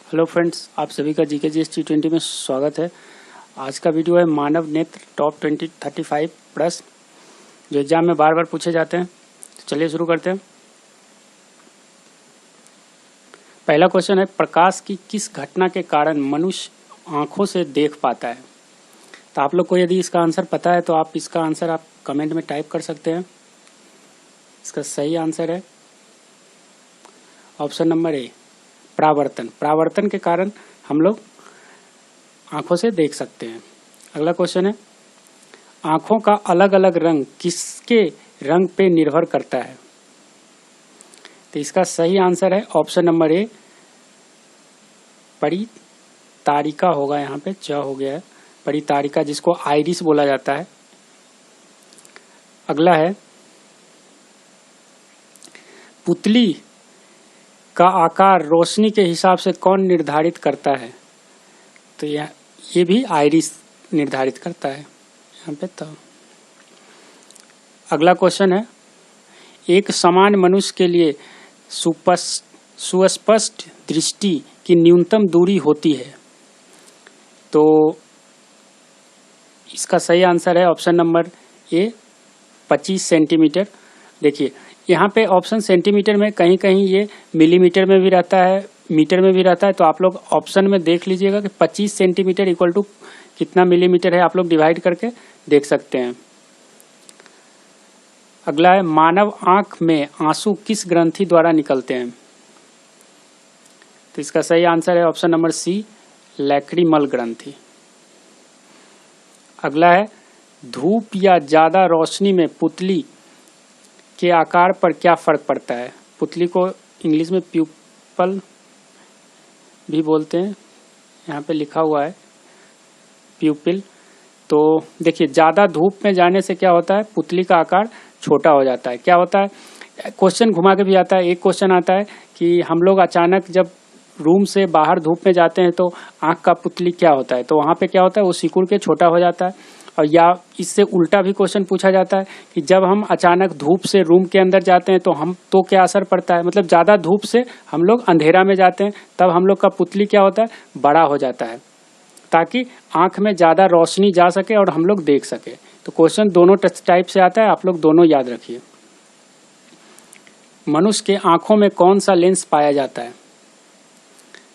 Hello friends, आप सभी का जीके जीएस T20 में स्वागत है। आज का वीडियो है मानव नेत्र टॉप 2035 प्रश्न जो एग्जाम में बार बार पूछे जाते हैं। तो चलिए शुरू करते हैं। पहला क्वेश्चन है, प्रकाश की किस घटना के कारण मनुष्य आंखों से देख पाता है? तो आप लोग को यदि इसका आंसर पता है तो आप इसका आंसर आप कमेंट में टाइप कर सकते हैं। इसका सही आंसर है ऑप्शन नंबर ए, परावर्तन। परावर्तन के कारण हम लोग आंखों से देख सकते हैं। अगला क्वेश्चन है, आंखों का अलग अलग रंग किसके रंग पे निर्भर करता है? तो इसका सही आंसर है ऑप्शन नंबर ए, परितारिका होगा। यहाँ पे च हो गया है, परितारिका, जिसको आइरिस बोला जाता है। अगला है, पुतली का आकार रोशनी के हिसाब से कौन निर्धारित करता है? तो ये भी आइरिस निर्धारित करता है यहाँ पे। तो अगला क्वेश्चन है, एक समान मनुष्य के लिए सुस्पष्ट दृष्टि की न्यूनतम दूरी होती है। तो इसका सही आंसर है ऑप्शन नंबर ए, 25 सेंटीमीटर। देखिए यहाँ पे ऑप्शन सेंटीमीटर में कहीं कहीं ये मिलीमीटर में भी रहता है, मीटर में भी रहता है। तो आप लोग ऑप्शन में देख लीजिएगा कि 25 सेंटीमीटर इक्वल टू कितना मिलीमीटर है, आप लोग डिवाइड करके देख सकते हैं। अगला है, मानव आंख में आंसू किस ग्रंथि द्वारा निकलते हैं? तो इसका सही आंसर है ऑप्शन नंबर सी, लैक्रिमल ग्रंथि। अगला है, धूप या ज्यादा रोशनी में पुतली के आकार पर क्या फर्क पड़ता है? पुतली को इंग्लिश में प्यूपल भी बोलते हैं, यहाँ पे लिखा हुआ है प्यूपिल। तो देखिए, ज़्यादा धूप में जाने से क्या होता है, पुतली का आकार छोटा हो जाता है। क्या होता है, क्वेश्चन घुमा के भी आता है। एक क्वेश्चन आता है कि हम लोग अचानक जब रूम से बाहर धूप में जाते हैं तो आँख का पुतली क्या होता है? तो वहाँ पे क्या होता है, वो सिकुड़ के छोटा हो जाता है। और या इससे उल्टा भी क्वेश्चन पूछा जाता है कि जब हम अचानक धूप से रूम के अंदर जाते हैं तो क्या असर पड़ता है? मतलब ज़्यादा धूप से हम लोग अंधेरा में जाते हैं, तब हम लोग का पुतली क्या होता है, बड़ा हो जाता है, ताकि आँख में ज़्यादा रोशनी जा सके और हम लोग देख सके। तो क्वेश्चन दोनों टाइप से आता है, आप लोग दोनों याद रखिए। मनुष्य के आँखों में कौन सा लेंस पाया जाता है?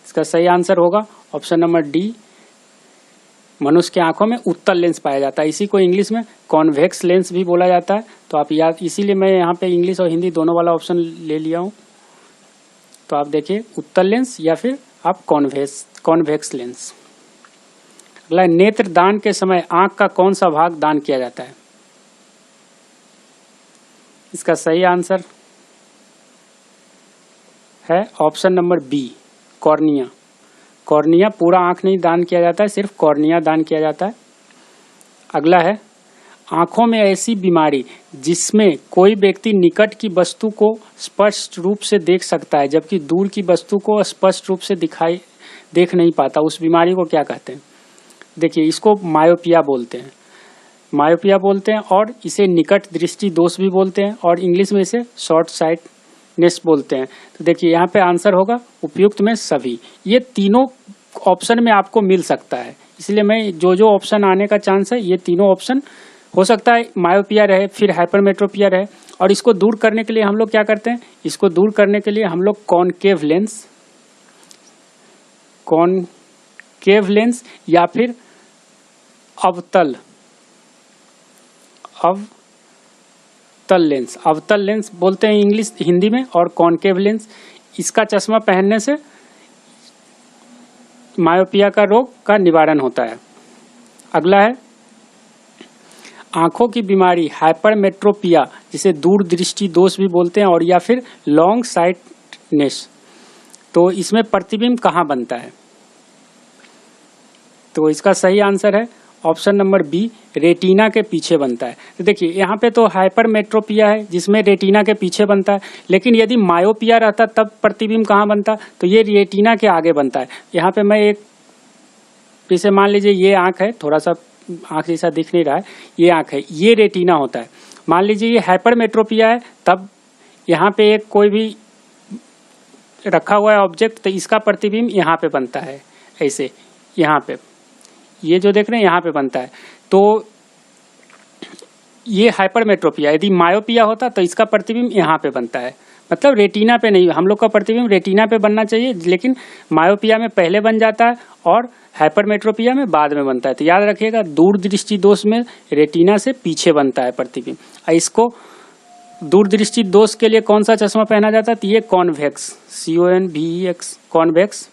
इसका सही आंसर होगा ऑप्शन नंबर डी, मनुष्य के आंखों में उत्तल लेंस पाया जाता है। इसी को इंग्लिश में कॉन्वेक्स लेंस भी बोला जाता है। तो आप याद, इसीलिए मैं यहाँ पे इंग्लिश और हिंदी दोनों वाला ऑप्शन ले लिया हूँ। तो आप देखिए, उत्तल लेंस या फिर आप कॉन्वेक्स लेंस। अगला, नेत्र दान के समय आंख का कौन सा भाग दान किया जाता है? इसका सही आंसर है option number B, cornea. Cornea, पूरा आंख नहीं दान किया जाता है, सिर्फ कॉर्निया दान किया जाता है। अगला है, आंखों में ऐसी बीमारी जिसमें कोई व्यक्ति निकट की वस्तु को स्पष्ट रूप से देख सकता है जबकि दूर की वस्तु को स्पष्ट रूप से देख नहीं पाता, उस बीमारी को क्या कहते हैं? देखिए, इसको मायोपिया बोलते हैं। मायोपिया बोलते हैं और इसे निकट दृष्टि दोष भी बोलते हैं, और इंग्लिश में इसे शॉर्ट साइटनेस बोलते हैं। तो देखिए, यहाँ पे आंसर होगा उपयुक्त में सभी। ये तीनों ऑप्शन में आपको मिल सकता है, इसलिए मैं जो ऑप्शन आने का चांस है, ये तीनों ऑप्शन हो सकता है। मायोपिया रहे, फिर हाइपरमेट्रोपिया रहे, और इसको दूर करने के लिए हम लोग क्या करते हैं, इसको दूर करने के लिए हम लोग कॉनकेव लेंस या फिर अवतल लेंस बोलते हैं इंग्लिश हिंदी में, और कॉनकेव लेंस, इसका चश्मा पहनने से मायोपिया का रोग का निवारण होता है। अगला है, आंखों की बीमारी हाइपरमेट्रोपिया, जिसे दूर दृष्टि दोष भी बोलते हैं, और या फिर लॉन्ग साइटनेस, तो इसमें प्रतिबिंब कहाँ बनता है? तो इसका सही आंसर है ऑप्शन नंबर बी, रेटिना के पीछे बनता है। तो देखिए, यहाँ पे तो हाइपरमेट्रोपिया है जिसमें रेटिना के पीछे बनता है, लेकिन यदि मायोपिया रहता तब प्रतिबिंब कहाँ बनता? तो ये रेटिना के आगे बनता है। यहाँ पे मैं एक, जैसे मान लीजिए ये आँख है, थोड़ा सा आँख जैसा दिख नहीं रहा है, ये आँख है, ये रेटिना होता है। मान लीजिए ये हाइपरमेट्रोपिया है, तब यहाँ पे एक कोई भी रखा हुआ है ऑब्जेक्ट, तो इसका प्रतिबिंब यहाँ पे बनता है, ऐसे यहाँ पे, ये जो देख रहे हैं यहाँ पे बनता है। तो ये हाइपरमेट्रोपिया, यदि मायोपिया होता तो इसका प्रतिबिंब यहाँ पे बनता है, मतलब रेटिना पे नहीं। हम लोग का प्रतिबिंब रेटिना पे बनना चाहिए, लेकिन मायोपिया में पहले बन जाता है और हाइपरमेट्रोपिया में बाद में बनता है। तो याद रखिएगा, दूरदृष्टि दोष में रेटिना से पीछे बनता है प्रतिबिंब। इसको दूरदृष्टि दोष के लिए कौन सा चश्मा पहना जाता है? तो ये कॉन्वेक्स, CONVEX, कॉन्वेक्स,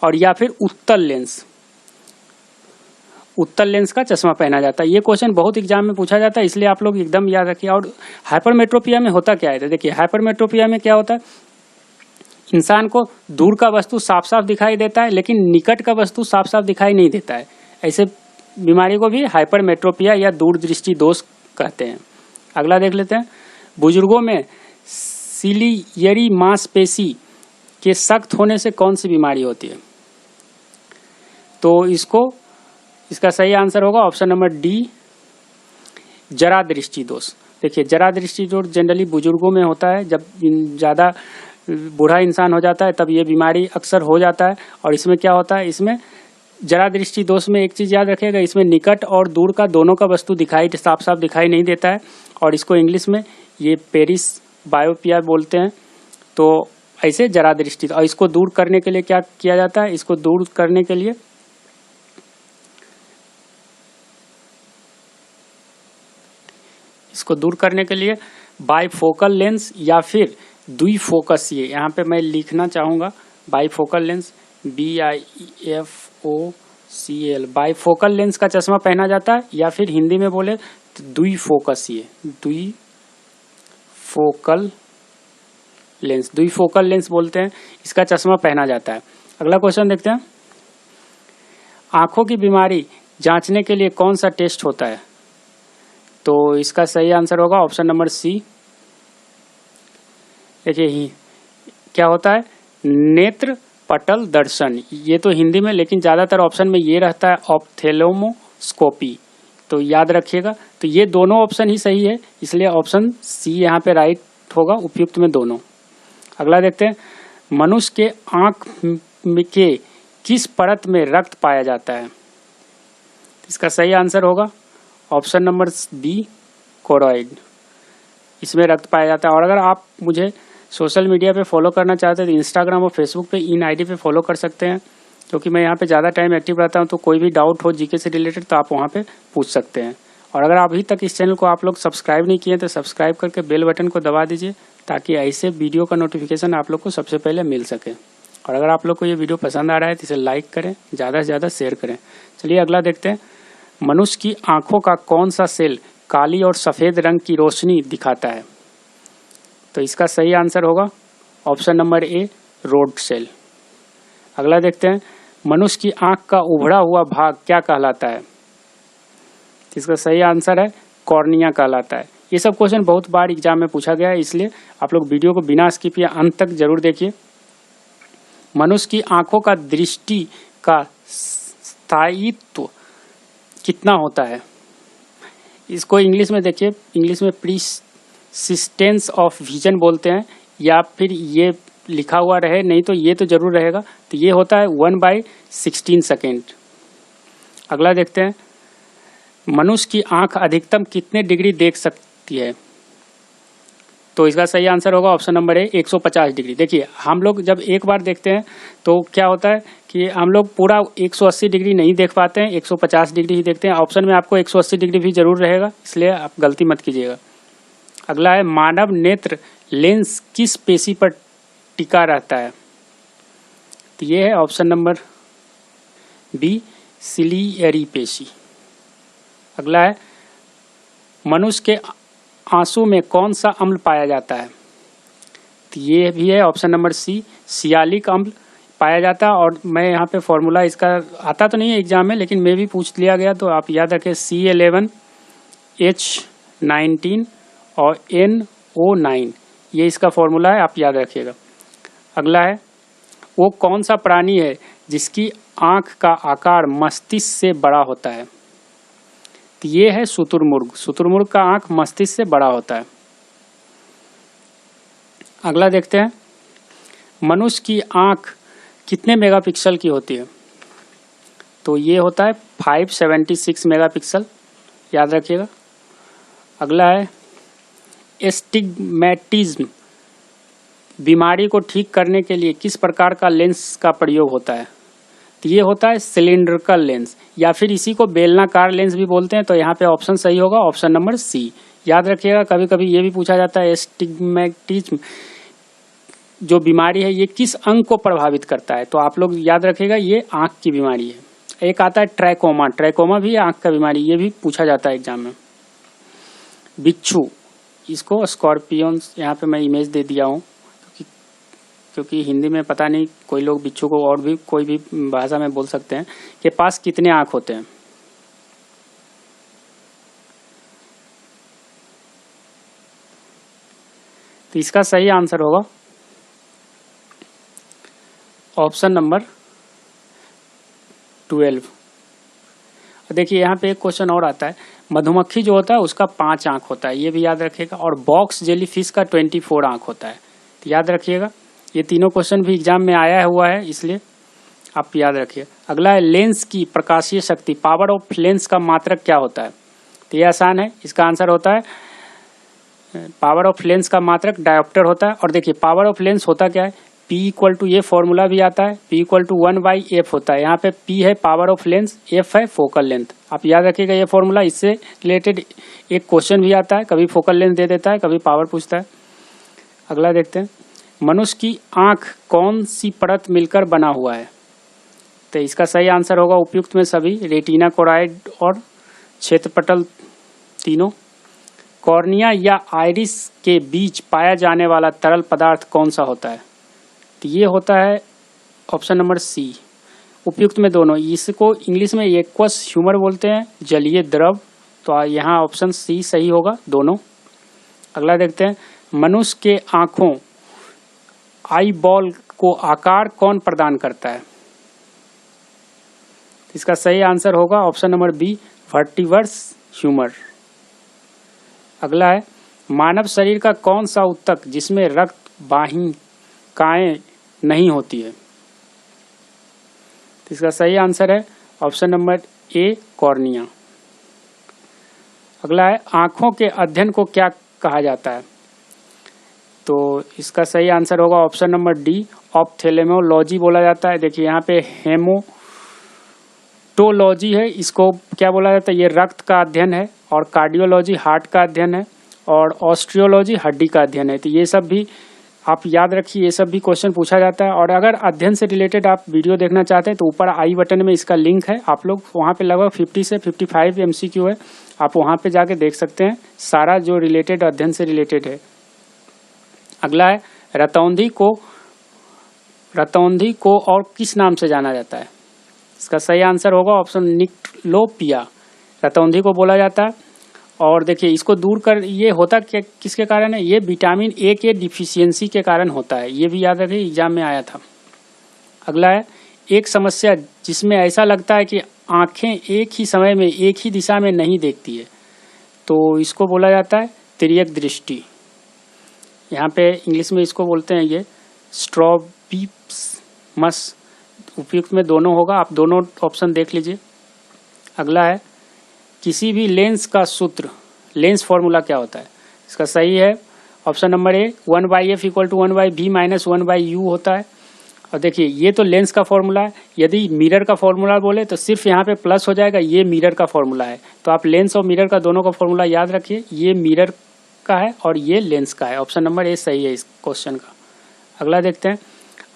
और या फिर उत्तल लेंस, उत्तल लेंस का चश्मा पहना जाता है। ये क्वेश्चन बहुत एग्जाम में पूछा जाता है, इसलिए आप लोग एकदम याद रखिए। और हाइपरमेट्रोपिया में होता क्या है? तो देखिए, हाइपरमेट्रोपिया में क्या होता है, इंसान को दूर का वस्तु साफ साफ दिखाई देता है, लेकिन निकट का वस्तु साफ साफ दिखाई नहीं देता है। ऐसे बीमारी को भी हाइपरमेट्रोपिया या दूरदृष्टि दोष कहते हैं। अगला देख लेते हैं, बुजुर्गों में सिलियरी मांसपेशी के सख्त होने से कौन सी बीमारी होती है? तो इसका सही आंसर होगा ऑप्शन नंबर डी, जरा दृष्टि दोष। देखिए, जरा दृष्टि दोष जनरली बुजुर्गों में होता है, जब ज़्यादा बूढ़ा इंसान हो जाता है तब ये बीमारी अक्सर हो जाता है। और इसमें क्या होता है, इसमें जरा दृष्टि दोष में एक चीज़ याद रखिएगा, इसमें निकट और दूर का दोनों का वस्तु साफ साफ दिखाई नहीं देता है, और इसको इंग्लिश में ये पेरिस बायोपिया बोलते हैं। तो ऐसे जरा दृष्टि, और इसको दूर करने के लिए क्या किया जाता है? इसको दूर करने के लिए बाइफोकल लेंस या फिर द्विफोकसीय, यहाँ पे मैं लिखना चाहूँगा bifocal lens, BIFOCL, bifocal lens का चश्मा पहना जाता है, या फिर हिंदी में बोले तो द्विफोकसीय, द्विफोकल लेंस बोलते हैं, इसका चश्मा पहना जाता है। अगला क्वेश्चन देखते हैं, आंखों की बीमारी जांचने के लिए कौन सा टेस्ट होता है? तो इसका सही आंसर होगा ऑप्शन नंबर सी। देखिए, क्या होता है, नेत्र पटल दर्शन, ये तो हिंदी में, लेकिन ज़्यादातर ऑप्शन में ये रहता है ऑप्थेल्मोस्कोपी, तो याद रखिएगा। तो ये दोनों ऑप्शन ही सही है, इसलिए ऑप्शन सी यहाँ पे राइट होगा, उपयुक्त में दोनों। अगला देखते हैं, मनुष्य के आँख के किस परत में रक्त पाया जाता है? इसका सही आंसर होगा ऑप्शन नंबर बी, कोरॉइड, इसमें रक्त पाया जाता है। और अगर आप मुझे सोशल मीडिया पे फॉलो करना चाहते हैं तो इंस्टाग्राम और फेसबुक पे इन आईडी पे फॉलो कर सकते हैं, क्योंकि मैं यहाँ पे ज़्यादा टाइम एक्टिव रहता हूँ। तो कोई भी डाउट हो जीके से रिलेटेड तो आप वहाँ पे पूछ सकते हैं। और अगर अभी तक इस चैनल को आप लोग सब्सक्राइब नहीं किए तो सब्सक्राइब करके बेल बटन को दबा दीजिए, ताकि ऐसे वीडियो का नोटिफिकेशन आप लोग को सबसे पहले मिल सके। और अगर आप लोग को ये वीडियो पसंद आ रहा है तो इसे लाइक करें, ज़्यादा से ज़्यादा शेयर करें। चलिए अगला देखते हैं, मनुष्य की आँखों का कौन सा सेल काली और सफ़ेद रंग की रोशनी दिखाता है? तो इसका सही आंसर होगा option number A, rod cell. अगला देखते हैं, मनुष्य की आंख का उभड़ा हुआ भाग क्या कहलाता है? इसका सही आंसर है कॉर्निया कहलाता है। ये सब क्वेश्चन बहुत बार एग्जाम में पूछा गया है, इसलिए आप लोग वीडियो को बिना स्किप या अंत तक जरूर देखिए। मनुष्य की आंखों का दृष्टि का स्थायित्व कितना होता है? इसको इंग्लिश में देखिए, इंग्लिश में परसिस्टेंस ऑफ विजन बोलते हैं, या फिर ये लिखा हुआ रहे, नहीं तो ये तो जरूर रहेगा। तो ये होता है 1/16 सेकेंड। अगला देखते हैं, मनुष्य की आंख अधिकतम कितने डिग्री देख सकती है? तो इसका सही आंसर होगा ऑप्शन नंबर ए, 150 डिग्री। देखिए, हम लोग जब एक बार देखते हैं तो क्या होता है कि हम लोग पूरा 180 डिग्री नहीं देख पाते हैं, 150 डिग्री ही देखते हैं। ऑप्शन में आपको 180 डिग्री भी जरूर रहेगा, इसलिए आप गलती मत कीजिएगा। अगला है, मानव नेत्र लेंस किस पेशी पर टिका रहता है? तो ये है ऑप्शन नंबर बी, सिलियरी पेशी। अगला है, मनुष्य के आंसू में कौन सा अम्ल पाया जाता है? तो ये भी है ऑप्शन नंबर सी, सियालिक अम्ल पाया जाता है। और मैं यहाँ पे फॉर्मूला इसका आता तो नहीं है एग्जाम में, लेकिन मैं भी पूछ लिया गया, तो आप याद रखें C11H19 और NO9, ये इसका फॉर्मूला है, आप याद रखिएगा। अगला है, वो कौन सा प्राणी है जिसकी आँख का आकार मस्तिष्क से बड़ा होता है? तो ये है शुतुरमुर्ग। शुतुरमुर्ग का आँख मस्तिष्क से बड़ा होता है। अगला देखते हैं, मनुष्य की आँख कितने मेगापिक्सल की होती है? तो ये होता है 576 मेगापिक्सल, याद रखिएगा। अगला है एस्टिग्मेटिज्म बीमारी को ठीक करने के लिए किस प्रकार का लेंस का प्रयोग होता है? तो ये होता है सिलिंड्रिकल लेंस, या फिर इसी को बेलनाकार लेंस भी बोलते हैं। तो यहाँ पे ऑप्शन सही होगा ऑप्शन नंबर सी। याद रखिएगा, कभी कभी ये भी पूछा जाता है एस्टिग्मेटिज्म जो बीमारी है ये किस अंग को प्रभावित करता है? तो आप लोग याद रखिएगा ये आंख की बीमारी है। एक आता है ट्रैकोमा, ट्रैकोमा भी आंख का बीमारी, ये भी पूछा जाता है एग्जाम में। बिच्छू, इसको स्कॉर्पियंस, यहाँ पे मैं इमेज दे दिया हूँ क्योंकि हिंदी में पता नहीं कोई लोग बिच्छू को और भी कोई भी भाषा में बोल सकते हैं, के पास कितने आंख होते हैं? तो इसका सही आंसर होगा ऑप्शन नंबर 12। देखिए यहाँ पे एक क्वेश्चन और आता है, मधुमक्खी जो होता है उसका 5 आंख होता है, ये भी याद रखिएगा। और बॉक्स जेलीफिश का 24 आंख होता है, तो याद रखिएगा। ये तीनों क्वेश्चन भी एग्जाम में आया हुआ है, इसलिए आप याद रखिए। अगला है लेंस की प्रकाशीय शक्ति, पावर ऑफ लेंस का मात्रक क्या होता है? तो ये आसान है, इसका आंसर होता है पावर ऑफ लेंस का मात्रक डायोप्टर होता है। और देखिए पावर ऑफ लेंस होता क्या है, P इक्वल टू, ये फॉर्मूला भी आता है, P इक्वल टू 1/f होता है। यहाँ पे P है पावर ऑफ लेंस, F है फोकल लेंथ। आप याद रखिएगा ये फॉर्मूला, इससे रिलेटेड एक क्वेश्चन भी आता है, कभी फोकल लेंथ दे देता है, कभी पावर पूछता है। अगला देखते हैं, मनुष्य की आंख कौन सी परत मिलकर बना हुआ है? तो इसका सही आंसर होगा उपयुक्त में सभी, रेटिना, कोराइड और क्षेत्रपटल तीनों। कॉर्निया या आइरिस के बीच पाया जाने वाला तरल पदार्थ कौन सा होता है? तो ये होता है ऑप्शन नंबर सी, उपयुक्त में दोनों। इसको इंग्लिश में एक्वस ह्यूमर बोलते हैं, जलीय द्रव। तो यहाँ ऑप्शन सी सही होगा, दोनों। अगला देखते हैं, मनुष्य के आँखों आई बॉल को आकार कौन प्रदान करता है? इसका सही आंसर होगा ऑप्शन नंबर बी, वर्टिवर्स ह्यूमर। अगला है, मानव शरीर का कौन सा ऊतक जिसमें रक्त वाहिकाएं नहीं होती है? इसका सही आंसर है ऑप्शन नंबर ए, कॉर्निया। अगला है, आंखों के अध्ययन को क्या कहा जाता है? तो इसका सही आंसर होगा ऑप्शन नंबर डी, ऑप्थेल्मोलॉजी बोला जाता है। देखिए यहाँ पे हेमोटोलॉजी है, इसको क्या बोला जाता है? ये रक्त का अध्ययन है। और कार्डियोलॉजी हार्ट का अध्ययन है, और ऑस्ट्रियोलॉजी हड्डी का अध्ययन है। तो ये सब भी आप याद रखिए, ये सब भी क्वेश्चन पूछा जाता है। और अगर अध्ययन से रिलेटेड आप वीडियो देखना चाहते हैं तो ऊपर आई बटन में इसका लिंक है, आप लोग वहाँ पे लगभग 50 से 55 MCQ है, आप वहाँ पे जाके देख सकते हैं सारा जो रिलेटेड अध्ययन से रिलेटेड है। अगला है, रतौंधी को और किस नाम से जाना जाता है? इसका सही आंसर होगा ऑप्शन निक्लोपिया, रतौंधी को बोला जाता है। और देखिए इसको दूर कर, ये होता क्या किसके कारण है? ये विटामिन ए के डिफिशियंसी के कारण होता है, ये भी याद रखिए, एग्जाम में आया था। अगला है, एक समस्या जिसमें ऐसा लगता है कि आंखें एक ही समय में एक ही दिशा में नहीं देखती है, तो इसको बोला जाता है तिर्यक दृष्टि। यहाँ पे इंग्लिश में इसको बोलते हैं ये स्ट्रैबिस्मस, उपयुक्त में दोनों होगा, आप दोनों ऑप्शन देख लीजिए। अगला है, किसी भी लेंस का सूत्र, लेंस फॉर्मूला क्या होता है? इसका सही है option number A, 1/f equal to 1/b minus 1/u होता है। और देखिए ये तो लेंस का फॉर्मूला है, यदि मिरर का फॉर्मूला बोले तो सिर्फ यहाँ पे प्लस हो जाएगा, ये मिरर का फॉर्मूला है। तो आप लेंस और मिरर का दोनों का फॉर्मूला याद रखिए, ये मिरर का है और ये लेंस का है। ऑप्शन नंबर ए सही है इस क्वेश्चन का। अगला देखते हैं,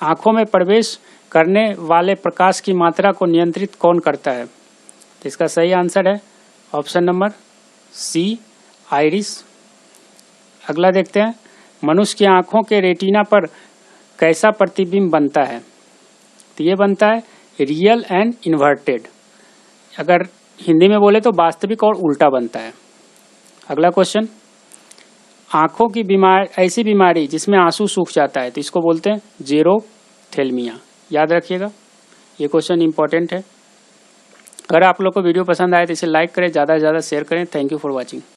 आंखों में प्रवेश करने वाले प्रकाश की मात्रा को नियंत्रित कौन करता है? तो इसका सही आंसर है ऑप्शन नंबर सी, आइरिस। अगला देखते हैं, मनुष्य की आंखों के रेटिना पर कैसा प्रतिबिंब बनता है? तो ये बनता है रियल एंड इन्वर्टेड, अगर हिंदी में बोले तो वास्तविक और उल्टा बनता है। अगला क्वेश्चन, आंखों की बीमारी, ऐसी बीमारी जिसमें आंसू सूख जाता है, तो इसको बोलते हैं जेरोथेल्मिया, याद रखिएगा, ये क्वेश्चन इंपॉर्टेंट है। अगर आप लोग को वीडियो पसंद आए तो इसे लाइक करें, ज़्यादा से ज़्यादा शेयर करें। Thank you for watching.